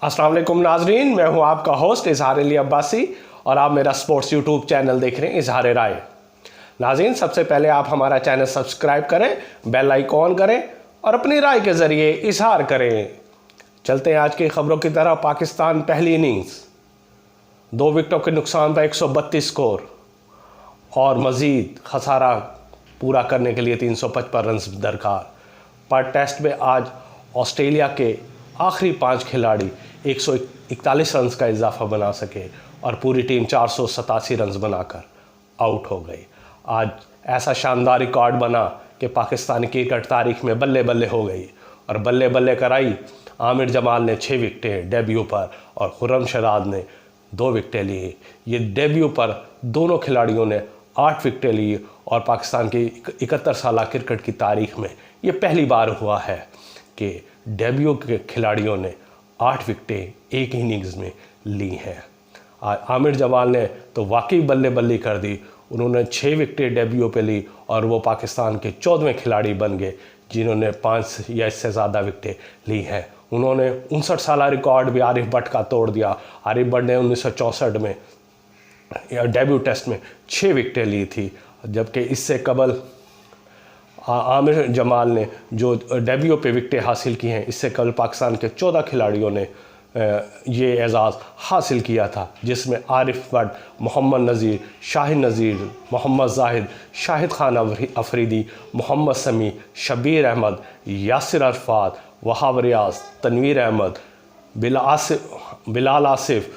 अस्सलाम वालेकुम नाजरीन, मैं हूं आपका होस्ट इजहार अली अब्बासी और आप मेरा स्पोर्ट्स यूट्यूब चैनल देख रहे हैं इजहार राय। नाजरीन, सबसे पहले आप हमारा चैनल सब्सक्राइब करें, बेल आइकॉन करें और अपनी राय के ज़रिए इजहार करें। चलते हैं आज की खबरों की तरह। पाकिस्तान पहली इनिंग्स 2 विकेटों के नुकसान पर 132 स्कोर और मज़ीद खसारा पूरा करने के लिए 355 रन दरकार। पर टेस्ट में आज ऑस्ट्रेलिया के आखिरी 5 खिलाड़ी 141 रन का इजाफा बना सके और पूरी टीम 487 रन बनाकर आउट हो गई। आज ऐसा शानदार रिकॉर्ड बना कि पाकिस्तानी क्रिकेट तारीख में बल्ले बल्ले हो गई और बल्ले बल्ले कराई। आमिर जमाल ने 6 विकेटें डेब्यू पर और खुर्रम शराद ने 2 विकेटें ली। ये डेब्यू पर दोनों खिलाड़ियों ने 8 विकेटें ली और पाकिस्तान की 71 साल क्रिकेट की तारीख में ये पहली बार हुआ है कि डेब्यू के खिलाड़ियों ने 8 विकेटें एक इनिंग्स में ली हैं। आमिर जमाल ने तो वाकई बल्ले बल्ली कर दी। उन्होंने 6 विकेटें डेब्यू पे ली और वो पाकिस्तान के 14वें खिलाड़ी बन गए जिन्होंने 5 या इससे ज़्यादा विकेटें ली हैं। उन्होंने 59 साल रिकॉर्ड भी आरिफ भट्ट का तोड़ दिया। आरिफ भट्ट ने 1964 में डेब्यू टेस्ट में 6 विकेटें ली थी, जबकि इससे कबल आमिर जमाल ने जो डेब्यू पे विकेटें हासिल की हैं, इससे कबल पाकिस्तान के 14 खिलाड़ियों ने ये एजाज़ हासिल किया था, जिसमें आरिफ भट्ट, मोहम्मद नज़ीर, शाहिद नज़ीर, मोहम्मद जाहिद, शाहिद खान अफरीदी, मोहम्मद समी, शबीर अहमद, यासिर अरफात, वहाब रियाज, तनवीर अहमद, बिलाल आसिफ,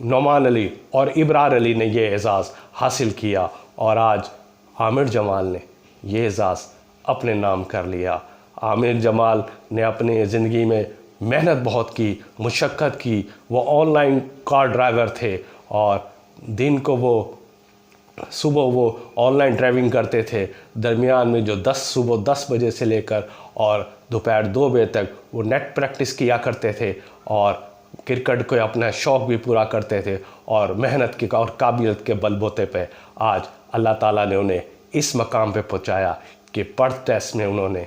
नोमान अली और इब्रार अली ने यह एजाज़ हासिल किया और आज आमिर जमाल ने यह एजाज़ अपने नाम कर लिया। आमिर जमाल ने अपनी ज़िंदगी में मेहनत बहुत की, मुशक्क़त की। वो ऑनलाइन कार ड्राइवर थे और दिन को सुबह वो ऑनलाइन ड्राइविंग करते थे। दरमियान में जो सुबह 10 बजे से लेकर और दोपहर 2 बजे तक वो नेट प्रैक्टिस किया करते थे और क्रिकेट को अपना शौक़ भी पूरा करते थे और मेहनत की और काबिलियत के बलबूते पे आज अल्लाह ताला ने उन्हें इस मकाम पे पहुंचाया कि पर्थ टेस्ट में उन्होंने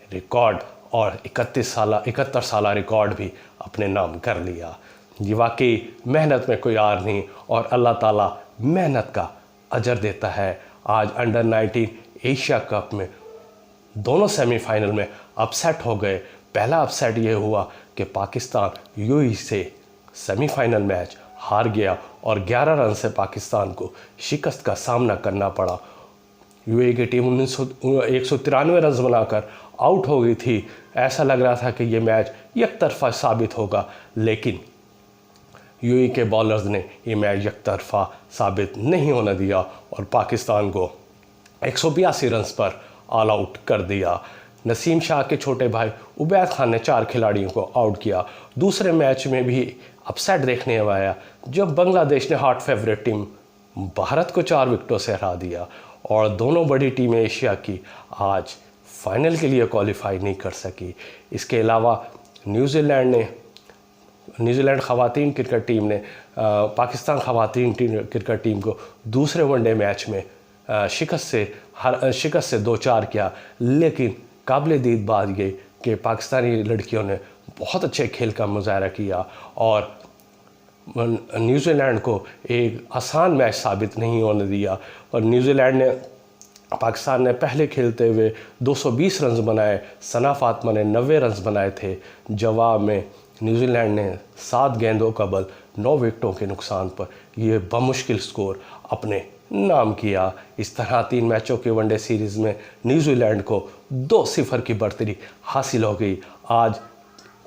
रिकॉर्ड और 71 साल रिकॉर्ड भी अपने नाम कर लिया। ये वाकई मेहनत में कोई आर नहीं और अल्लाह ताला मेहनत का अजर देता है। आज अंडर 19 एशिया कप में दोनों सेमीफाइनल में अपसेट हो गए। पहला अपसेट ये हुआ कि पाकिस्तान यूएई से सेमीफाइनल मैच हार गया और 11 रन से पाकिस्तान को शिकस्त का सामना करना पड़ा। यूएई की टीम 193 रन बनाकर आउट हो गई थी। ऐसा लग रहा था कि ये मैच एकतरफा साबित होगा, लेकिन यूएई के बॉलर्स ने ये मैच एकतरफा साबित नहीं होने दिया और पाकिस्तान को 182 रन पर ऑल आउट कर दिया। नसीम शाह के छोटे भाई उबैद खान ने 4 खिलाड़ियों को आउट किया। दूसरे मैच में भी अपसेट देखने आया जब बांग्लादेश ने हॉट फेवरेट टीम भारत को 4 विकेटों से हरा दिया और दोनों बड़ी टीमें एशिया की आज फाइनल के लिए क्वालिफाई नहीं कर सकी। इसके अलावा न्यूजीलैंड ख़वातीन क्रिकेट टीम ने पाकिस्तान ख़वातीन क्रिकेट टीम को दूसरे वनडे मैच में शिकस्त से 2-4 किया, लेकिन काबिल-ए-दीद बात ये कि पाकिस्तानी लड़कियों ने बहुत अच्छे खेल का मुजाहरा किया और न्यूजीलैंड को एक आसान मैच साबित नहीं होने दिया और पाकिस्तान ने पहले खेलते हुए 220 रन बनाए। सना फातिमा ने 90 रन बनाए थे। जवाब में न्यूजीलैंड ने 7 गेंदों का बल 9 विकेटों के नुकसान पर यह बमुश्किल स्कोर अपने नाम किया। इस तरह 3 मैचों के वनडे सीरीज़ में न्यूजीलैंड को 2-0 की बढ़तरी हासिल हो गई। आज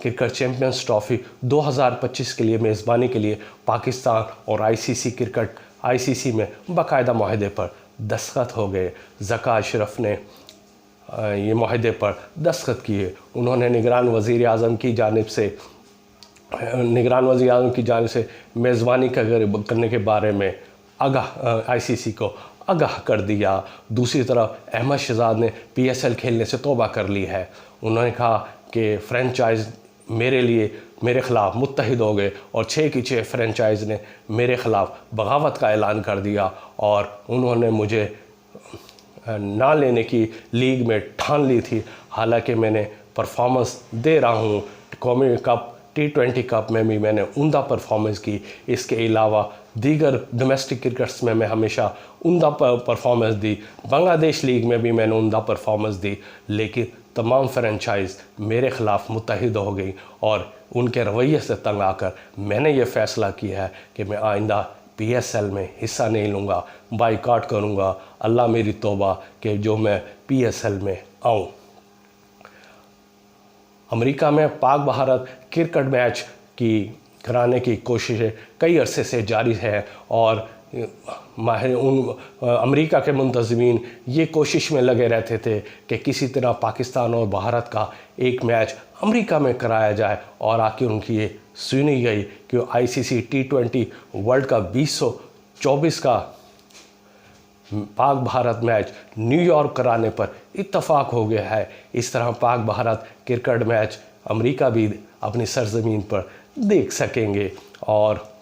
क्रिकेट चैम्पियंस ट्रॉफी 2025 के लिए मेज़बानी के लिए पाकिस्तान और आईसीसी में बाकायदा माहदे पर दस्तखत हो गए। ज़का अशरफ ने ये माहदे पर दस्तखत किए। उन्होंने निगरान वज़ीर आज़म की जानिब से मेज़बानी करने के बारे में आईसीसी को आगाह कर दिया। दूसरी तरफ अहमद शहजाद ने पीएसएल खेलने से तौबा कर ली है। उन्होंने कहा कि फ्रेंचाइज मेरे ख़िलाफ़ मुत्तहिद हो गए और 6 की 6 फ्रेंचाइज ने मेरे ख़िलाफ़ बगावत का ऐलान कर दिया और उन्होंने मुझे ना लेने की लीग में ठान ली थी। हालांकि मैंने परफॉर्मेंस दे रहा हूँ। कौमी कप T20 कप में भी मैंने उम्दा परफॉर्मेंस की। इसके अलावा दीगर डोमेस्टिक क्रिकेट्स में मैं हमेशा उम्दा परफॉर्मेंस दी। बांग्लादेश लीग में भी मैंने उम्दा परफॉर्मेंस दी, लेकिन तमाम फ्रेंचाइज मेरे ख़िलाफ़ मुत्तहिद हो गई और उनके रवैये से तंग आकर मैंने ये फ़ैसला किया है कि मैं आइंदा PSL में हिस्सा नहीं लूँगा, बाइकआउट करूँगा। अल्लाह मेरी तौबा कि जो मैं PSL में आऊँ। अमेरिका में पाक भारत क्रिकेट मैच की कराने की कोशिशें कई अरसे से जारी है और अमेरिका के मुंतज़मीन ये कोशिश में लगे रहते थे कि किसी तरह पाकिस्तान और भारत का एक मैच अमेरिका में कराया जाए और आखिर उनकी ये सुनी गई कि ICC T20 वर्ल्ड कप 2024 का पाक भारत मैच न्यूयॉर्क कराने पर इत्तफाक हो गया है। इस तरह Pak Bharat cricket match America भी अपनी सरजमीन पर देख सकेंगे। और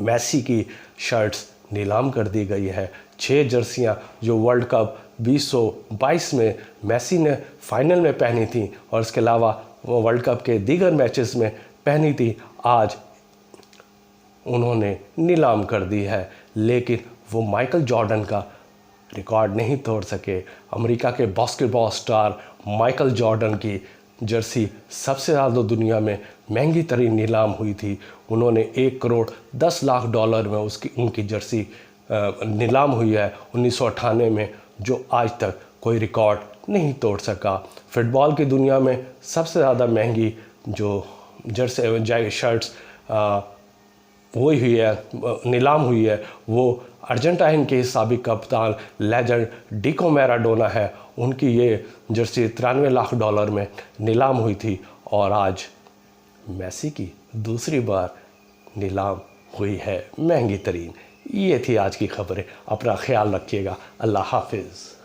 मेसी की शर्ट्स नीलाम कर दी गई है। 6 जर्सियां जो वर्ल्ड कप 2022 में मेसी ने फाइनल में पहनी थी और इसके अलावा वो वर्ल्ड कप के दीगर मैचेस में पहनी थी, आज उन्होंने नीलाम कर दी है। लेकिन वो माइकल जॉर्डन का रिकॉर्ड नहीं तोड़ सके। अमेरिका के बास्केटबॉल स्टार माइकल जॉर्डन की जर्सी सबसे ज़्यादा दुनिया में महंगी तरीन नीलाम हुई थी। उन्होंने $1,10,00,000 में उनकी जर्सी नीलाम हुई है 1998 में, जो आज तक कोई रिकॉर्ड नहीं तोड़ सका। फुटबॉल की दुनिया में सबसे ज़्यादा महंगी जो जर्सी शर्ट्स वही हुई है, नीलाम हुई है, वो अर्जेंटाइन के साबिक कप्तान लेजेंड डिको मैराडोना है। उनकी ये जर्सी $93 लाख में नीलाम हुई थी और आज मेसी की दूसरी बार नीलाम हुई है महंगी तरीन। ये थी आज की खबरें। अपना ख्याल रखिएगा। अल्लाह हाफिज़।